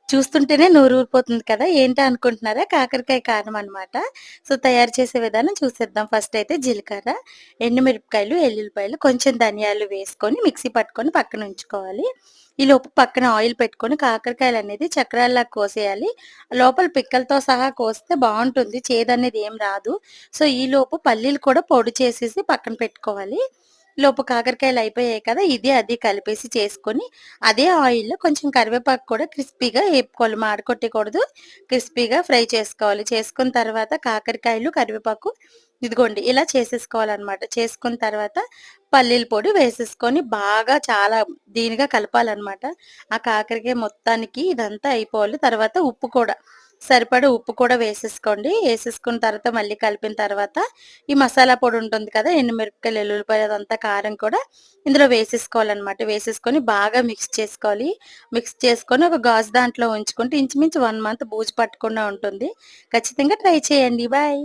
చూస్తుంటేనే నోరూరిపోతుంది కదా! ఏంటా అనుకుంటున్నారా? కాకరకాయ కారం అనమాట. సో, తయారు చేసే విధానం చూసేద్దాం. ఫస్ట్ అయితే జీలకర్ర, ఎండుమిరపకాయలు, ఎల్లుల్లిపాయలు, కొంచెం ధనియాలు వేసుకొని మిక్సీ పట్టుకొని పక్కన ఉంచుకోవాలి. ఈలోపు పక్కన ఆయిల్ పెట్టుకొని కాకరకాయలనేది చక్రాల్లాగా కోసేయాలి. లోపల పిక్కలతో సహా కోస్తే బావుంటుంది. చేదనేది ఏం రాదు. సో, ఈలోపు పల్లీలు కూడా పొడి చేసేసి పక్కన పెట్టుకోవాలి. లోపు కాకరకాయలు అయిపోయాయి కదా! ఇది అది కలిపేసి చేసుకొని, అదే ఆయిల్‌లో కొంచెం కరివేపాకు కూడా క్రిస్పీగా ఏపుకోవాలి. మాడకొట్టకూడదు. క్రిస్పీగా ఫ్రై చేసుకోవాలి. చేసుకున్న తర్వాత కాకరకాయలు, కరివేపాకు ఇదిగోండి ఇలా చేసేసుకోవాలనమాట. చేసుకున్న తర్వాత పల్లీల పొడి వేసేసుకొని బాగా చాలా దీనిగా కలపాలనమాట. ఆ కాకరకాయ మొత్తానికి ఇదంతా అయిపోవాలి. తర్వాత ఉప్పు కూడా సరిపడా ఉప్పు కూడా వేసేసుకోండి. ఏసేసుకున్న తర్వాత మళ్ళీ కలిపిన తర్వాత ఈ మసాలా పొడి ఉంటుంది కదా! ఎండుమిరపకాయలు, ఎల్లుల్లిపాయలు అదంతా కారం కూడా ఇందులో వేసేసుకోవాలనమాట. వేసేసుకొని బాగా మిక్స్ చేసుకోవాలి. మిక్స్ చేసుకొని ఒక గాజు దాంట్లో ఉంచుకుంటే ఇంచుమించు 1 మంత్ బూజు పట్టకుండా ఉంటుంది. ఖచ్చితంగా ట్రై చేయండి. బాయ్.